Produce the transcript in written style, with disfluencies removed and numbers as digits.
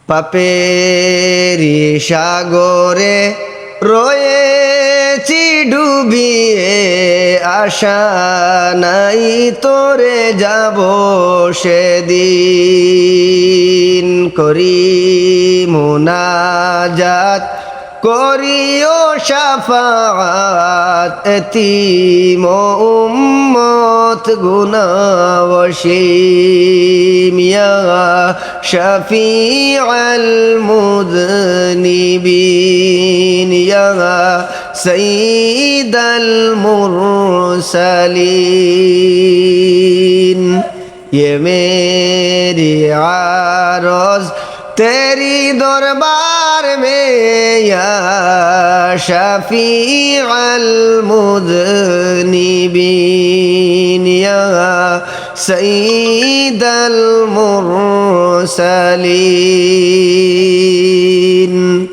পাপেরি সাগরে রয়েছি ডুবিয়ে, আশা নাই তোরে যাব সেদিন। করি মুনাজাত করিও শাফাআত, এতিম উম্মত গুনাহবশীম, ইয়া শাফিআল মুযনিবিন, ইয়া সাইয়্যিদাল মুরসালিন। ये मेरी आरज़ तेरी दरबार में, या शफीअल मुज़निबीन, या सय्यिदल मुरसलीन।